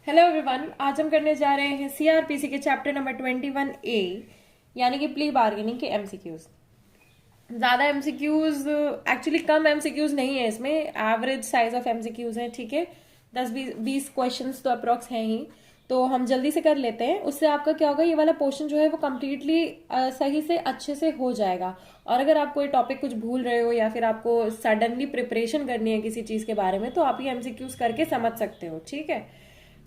Hello everyone, आज हम करने जा रहे हैं सीआरपीसी के चैप्टर नंबर 21A यानी कि प्ली बार्गेनिंग के एमसीक्यूज। ज़्यादा एमसीक्यूज, एक्चुअली कम एमसीक्यूज नहीं है इसमें, एवरेज साइज ऑफ एमसीक्यूज है। ठीक है, 10-20 क्वेश्चंस तो अप्रोक्स हैं ही, तो हम जल्दी से कर लेते हैं। उससे आपका क्या होगा, ये वाला पोर्शन जो है वो कम्प्लीटली सही से अच्छे से हो जाएगा। और अगर आप कोई टॉपिक कुछ भूल रहे हो या फिर आपको सडनली प्रिपरेशन करनी है किसी चीज़ के बारे में, तो आप ये एमसीक्यूज करके समझ सकते हो। ठीक है,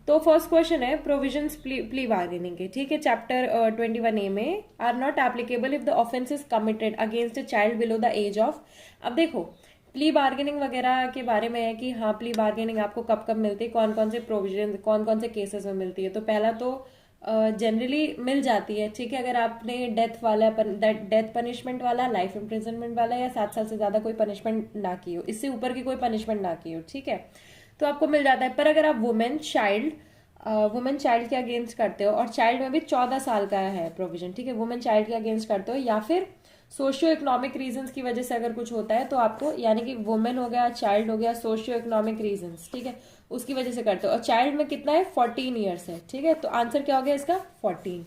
तो फर्स्ट क्वेश्चन है प्रोविजंस प्ली बार्गेनिंग के। ठीक है, चैप्टर 21A में are not applicable if the offence is committed against a child below the age of. अब देखो, प्ली बार्गेनिंग वगैरह के बारे में है कि हाँ, प्ली बार्गेनिंग आपको कब कब मिलती है, कौन कौन से प्रोविजन, कौन कौन से केसेस में मिलती है। तो पहला तो जनरली मिल जाती है। ठीक है, अगर आपने डेथ पनिशमेंट वाला, लाइफ इम्प्रिजनमेंट वाला या 7 साल से ज्यादा कोई पनिशमेंट ना की हो, इससे ऊपर की कोई पनिशमेंट ना की हो, ठीक है, तो आपको मिल जाता है। पर अगर आप वुमेन चाइल्ड के अगेंस्ट करते हो, और चाइल्ड में भी 14 साल का है प्रोविजन, ठीक है, वुमेन चाइल्ड के अगेंस्ट करते हो या फिर सोशियो इकोनॉमिक रीजंस की वजह से अगर कुछ होता है, तो आपको, यानी कि वुमेन हो गया, चाइल्ड हो गया, सोशियो इकोनॉमिक रीजंस, ठीक है, उसकी वजह से करते हो। और चाइल्ड में कितना है, 14 ईयर्स है। ठीक है, तो आंसर क्या हो गया इसका, 14।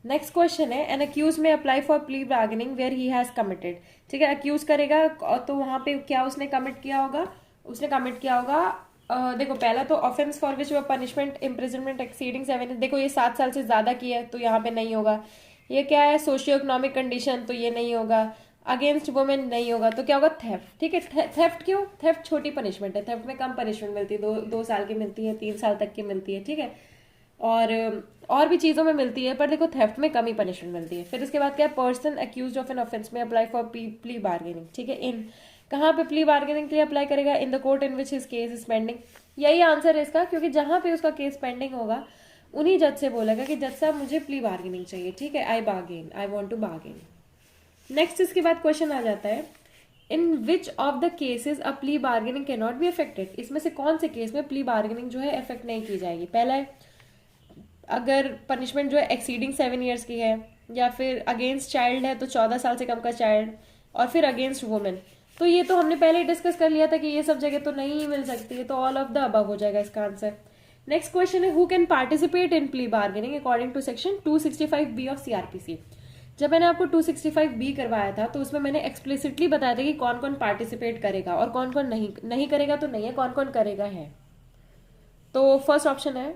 नेक्स्ट क्वेश्चन है, an accused may apply for plea bargaining where he has committed. ठीक है, अक्यूज करेगा तो वहां पे क्या उसने कमिट किया होगा, उसने कमिट किया होगा, देखो पहला तो offence for which punishment imprisonment exceeding 7, देखो ये 7 साल से ज्यादा की है तो यहाँ पे नहीं होगा। ये क्या है, सोशियो इकोनॉमिक कंडीशन, तो ये नहीं होगा। अगेंस्ट वुमेन नहीं होगा, तो क्या होगा, थेफ्ट। ठीक है, थेफ्ट क्यों, थेफ्ट छोटी पनिशमेंट है, थेफ्ट में कम पनिशमेंट मिलती है, 2 साल की मिलती है, 3 साल तक की मिलती है। ठीक है, और भी चीजों में मिलती है, पर देखो थेफ्ट में कम ही पनिशमेंट मिलती है। फिर उसके बाद क्या है, person accused of an offense may apply for plea bargaining. ठीक है, इन कहाँ पे प्ली बार्गेनिंग के लिए अप्लाई करेगा, in the court in which his case is pending. यही आंसर है इसका, क्योंकि जहां पे उसका केस पेंडिंग होगा उन्हीं जज से बोलेगा कि जज साहब मुझे प्ली बार्गेनिंग चाहिए। ठीक है, I want to bargain. Next इसके बाद क्वेश्चन आ जाता है, in which of the cases a plea bargaining can not be affected. इसमें से कौन से केस में प्ली बार्गेनिंग जो है इफेक्ट नहीं की जाएगी। पहला है, अगर पनिशमेंट जो है एक्सीडिंग 7 ईयर्स की है, या फिर अगेंस्ट चाइल्ड है तो 14 साल से कम का चाइल्ड, और फिर अगेंस्ट वुमेन। तो ये तो हमने पहले ही डिस्कस कर लिया था कि ये सब जगह तो नहीं मिल सकती है, तो ऑल ऑफ द अबव हो जाएगा इसका आंसर। नेक्स्ट क्वेश्चन है, who can participate in plea bargaining according to section 265B of CrPC. जब मैंने आपको 265B करवाया था तो उसमें मैंने एक्सप्लिसिटली बताया था कि कौन कौन पार्टिसिपेट करेगा और कौन कौन नहीं करेगा, तो नहीं है, कौन कौन करेगा है। तो फर्स्ट ऑप्शन है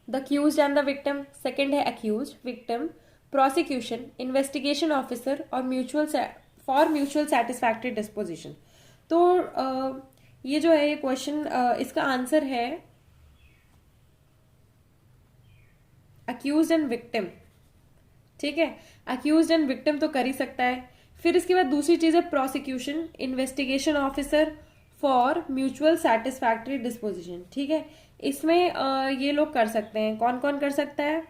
the accused and the victim, second है accused, victim, prosecution, investigation officer और म्यूचुअल सेटिस्फैक्ट्री डिस्पोजिशन। तो ये जो है ये क्वेश्चन, इसका आंसर है अक्यूज्ड एंड विक्टिम। ठीक है, अक्यूज्ड एंड विक्टिम तो कर ही सकता है। फिर इसके बाद दूसरी चीज है prosecution, investigation officer for mutual satisfactory disposition. ठीक है, इसमें ये लोग कर सकते हैं। कौन कौन कर सकता है,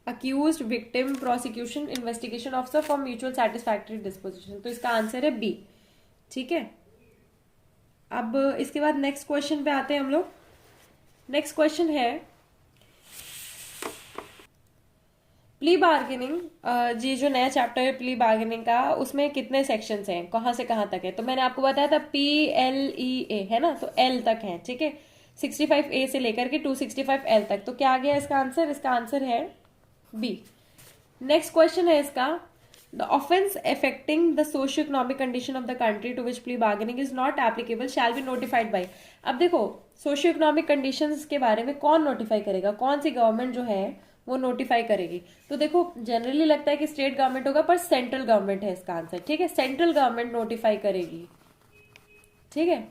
accused, victim, prosecution, investigation officer for mutual satisfactory disposition. तो इसका आंसर है बी। ठीक है, अब इसके बाद नेक्स्ट क्वेश्चन पे आते हैं हम लोग। नेक्स्ट क्वेश्चन है, प्ली बार्गेनिंग, ये जो नया चैप्टर है प्ली बार्गेनिंग का, उसमें कितने सेक्शंस हैं, कहाँ से कहाँ तक है। तो मैंने आपको बताया था PLEA है ना, तो L तक है। ठीक है, 65A से लेकर के 265L तक। तो क्या आ गया इसका आंसर, इसका आंसर है बी। नेक्स्ट क्वेश्चन है इसका, the offense affecting the socio economic condition of the country to which plea bargaining is not applicable shall be notified by. अब देखो, सोशियो इकोनॉमिक कंडीशंस के बारे में कौन नोटिफाई करेगा, कौन सी गवर्नमेंट जो है वो नोटिफाई करेगी। तो देखो जनरली लगता है कि स्टेट गवर्नमेंट होगा, पर सेंट्रल गवर्नमेंट है इसका आंसर। ठीक है, सेंट्रल गवर्नमेंट नोटिफाई करेगी। ठीक है,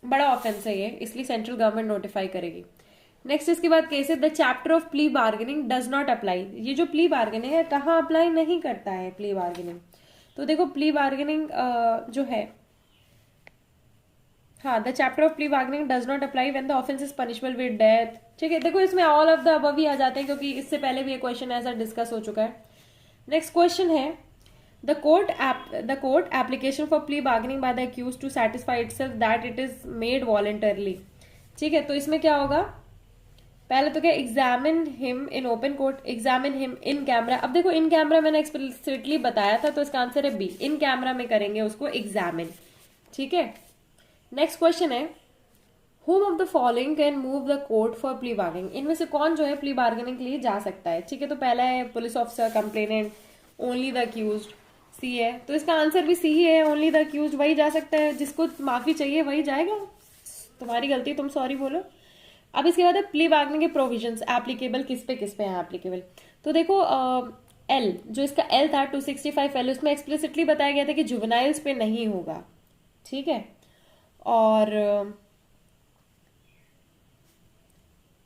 बड़ा ऑफेंस है ये, इसलिए सेंट्रल गवर्नमेंट नोटिफाई करेगी। नेक्स्ट इसके बाद केस है, the chapter of plea bargaining does not apply. ये जो प्ली बार्गेनिंग है कहाँ अप्लाई नहीं करता है प्ली बार्गेनिंग। तो देखो प्ली बार्गेनिंग जो है, हाँ, the chapter of plea bargaining does not apply when the offence is punishable with death. ठीक है, देखो इसमें ऑल ऑफ द अबव ही आ जाते हैं, क्योंकि इससे पहले भी ये क्वेश्चन ऐसा डिस्कस हो चुका है। नेक्स्ट क्वेश्चन है, the court application for plea bargaining by the accused to satisfy itself that it is made voluntarily. ठीक है, तो इसमें क्या होगा, पहले तो क्या, examine him in open court, examine him in camera. अब देखो इन कैमरा मैंने एक्सप्लिसिटली बताया था, तो इसका आंसर है बी, इन कैमरा में करेंगे उसको एग्जामिन। ठीक है, नेक्स्ट क्वेश्चन है, home of the following can move the court for plea bargaining, इनमें से कौन जो है प्ली बार्गेनिंग के लिए जा सकता है? ठीक है, तो पहला है police officer, complainant, only the accused, C है। तो इसका आंसर भी सी ही है, ओनली द अक्यूज्ड, वही जा सकता है, जिसको माफी चाहिए वही जाएगा। तुम्हारी गलती, तुम सॉरी बोलो। अब इसके बाद है प्ली बार्गेनिंग के प्रोविजंस एप्लीकेबल किस पे है एप्लीकेबल। तो देखो एल जो इसका एल था 265 एल, उसमें एक्सप्लिसिटली बताया गया था कि जुवेनाइल्स पे नहीं होगा, ठीक है, और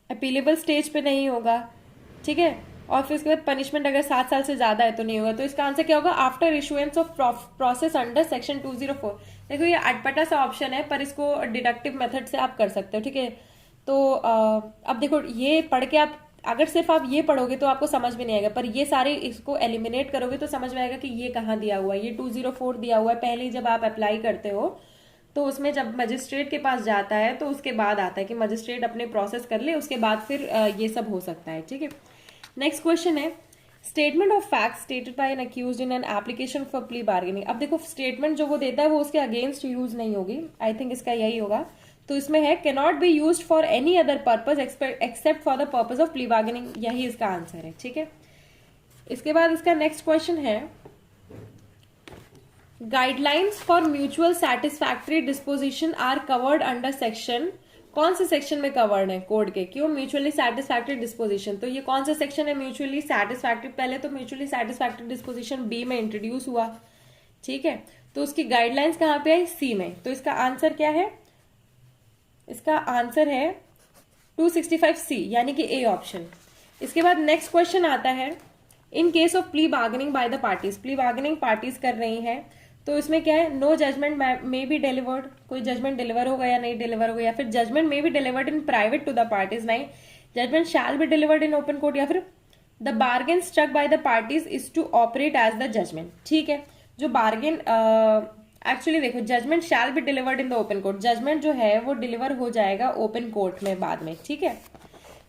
अपीलेबल स्टेज पे नहीं होगा, ठीक है, और फिर उसके बाद पनिशमेंट अगर 7 साल से ज्यादा है तो नहीं होगा। तो इसका आंसर क्या होगा? After issuance of process under section 204। देखो ये अटपटा सा ऑप्शन है, पर इसको डिडक्टिव मेथड से आप कर सकते हो, ठीक है। तो अब देखो ये पढ़ के आप अगर सिर्फ आप ये पढ़ोगे तो आपको समझ में नहीं आएगा, पर ये सारे इसको एलिमिनेट करोगे तो समझ में आएगा कि ये कहाँ दिया हुआ है। ये 204 दिया हुआ है पहले ही जब आप अप्लाई करते हो, तो उसमें जब मजिस्ट्रेट के पास जाता है तो उसके बाद आता है कि मजिस्ट्रेट अपने प्रोसेस कर ले, उसके बाद फिर ये सब हो सकता है, ठीक है। नेक्स्ट क्वेश्चन है statement of fact stated by an accused in an application for plea bargaining. अब देखो स्टेटमेंट जो वो देता है वो उसके अगेंस्ट यूज नहीं होगी, आई थिंक इसका यही होगा। तो इसमें है can not be used for any other purpose except for the purpose of plea bargaining, यही इसका आंसर है, ठीक है। इसके बाद इसका नेक्स्ट क्वेश्चन है guidelines for mutual satisfactory disposition are covered under section, कौन से सेक्शन में कवर्ड है कोड के? क्यों म्यूचुअली सेटिस्फैक्ट्री डिस्पोजिशन, तो ये कौन सा सेक्शन है म्यूचुअली सेटिस्फैक्ट्री? पहले तो म्यूचुअली सेटिस्फैक्ट्री डिस्पोजिशन बी में इंट्रोड्यूस हुआ, ठीक है, तो उसकी गाइडलाइंस कहां पे आई? सी में। तो इसका आंसर क्या है? इसका आंसर है 265 सी, यानी कि ए ऑप्शन। इसके बाद नेक्स्ट क्वेश्चन आता है in case of plea bargaining by the parties, plea bargaining parties कर रही हैं, तो इसमें क्या है? No judgment may be delivered, कोई जजमेंट डिलीवर होगा या नहीं डिलीवर होगा, या फिर judgment may be delivered in private to the parties, नहीं, judgment shall be delivered in open court, या फिर the bargain struck by the parties is to operate as the judgment, ठीक है। जो बार्गेन एक्चुअली देखो judgement shall be delivered in the open court, judgement जो है वो डिलीवर हो जाएगा ओपन कोर्ट में बाद में, ठीक है।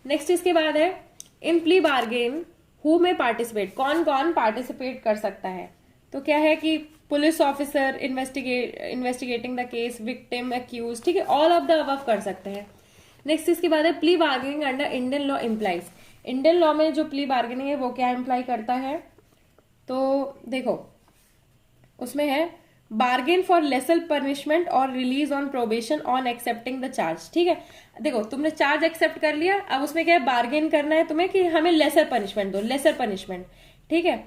नेक्स्ट इसके बाद है इन प्ली बार्गेन हु में पार्टिसिपेट, कौन कौन पार्टिसिपेट कर सकता है? तो क्या है कि police officer, investigating the case, victim, accused, ठीक है, ऑल ऑफ द अबव कर सकते हैं। नेक्स्ट इसके बाद है plea bargaining under Indian law implies, Indian law में जो प्ली बार्गेनिंग है वो क्या इम्प्लाई करता है? तो देखो उसमें है बार्गेन फॉर लेसर पनिशमेंट और release on probation on accepting the charge, ठीक है। देखो तुमने चार्ज एक्सेप्ट कर लिया, अब उसमें क्या है? बार्गेन करना है तुम्हें कि हमें लेसर पनिशमेंट दो, लेसर पनिशमेंट, ठीक है।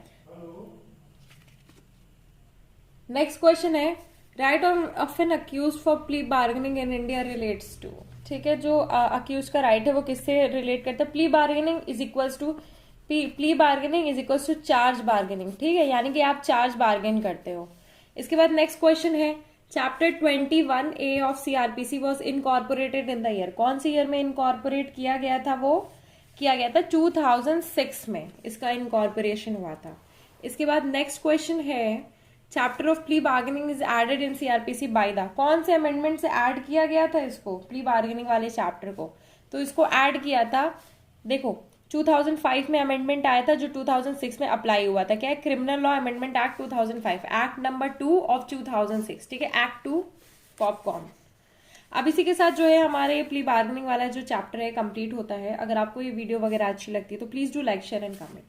नेक्स्ट क्वेश्चन है right of an accused for plea bargaining in India relates to, ठीक है, जो अक्यूज का राइट है वो किससे रिलेट करता है? Plea bargaining is equals to plea bargaining is equals to charge bargaining, ठीक है, यानी कि आप चार्ज बार्गेन करते हो। इसके बाद नेक्स्ट क्वेश्चन है chapter 21A of CrPC was incorporated in the year, कौन सी ईयर में इनकॉर्पोरेट किया गया था? वो किया गया था 2006 में इसका इनकॉर्पोरेशन हुआ था। इसके बाद नेक्स्ट क्वेश्चन है chapter of plea bargaining is added in CrPC by the, कौन से अमेंडमेंट से ऐड किया गया था इसको, प्ली बार्गेनिंग वाले चैप्टर को? तो इसको ऐड किया था, देखो 2005 में अमेंडमेंट आया था जो 2006 में अप्लाई हुआ था, क्या है? Criminal law amendment act 2005, act number 2 of 2006, ठीक है, एक्ट 2 पॉपकॉर्न। अब इसी के साथ जो है हमारे प्ली बार्गेनिंग वाला जो चैप्टर है कंप्लीट होता है। अगर आपको ये वीडियो वगैरह अच्छी लगती है तो please do like share and comment.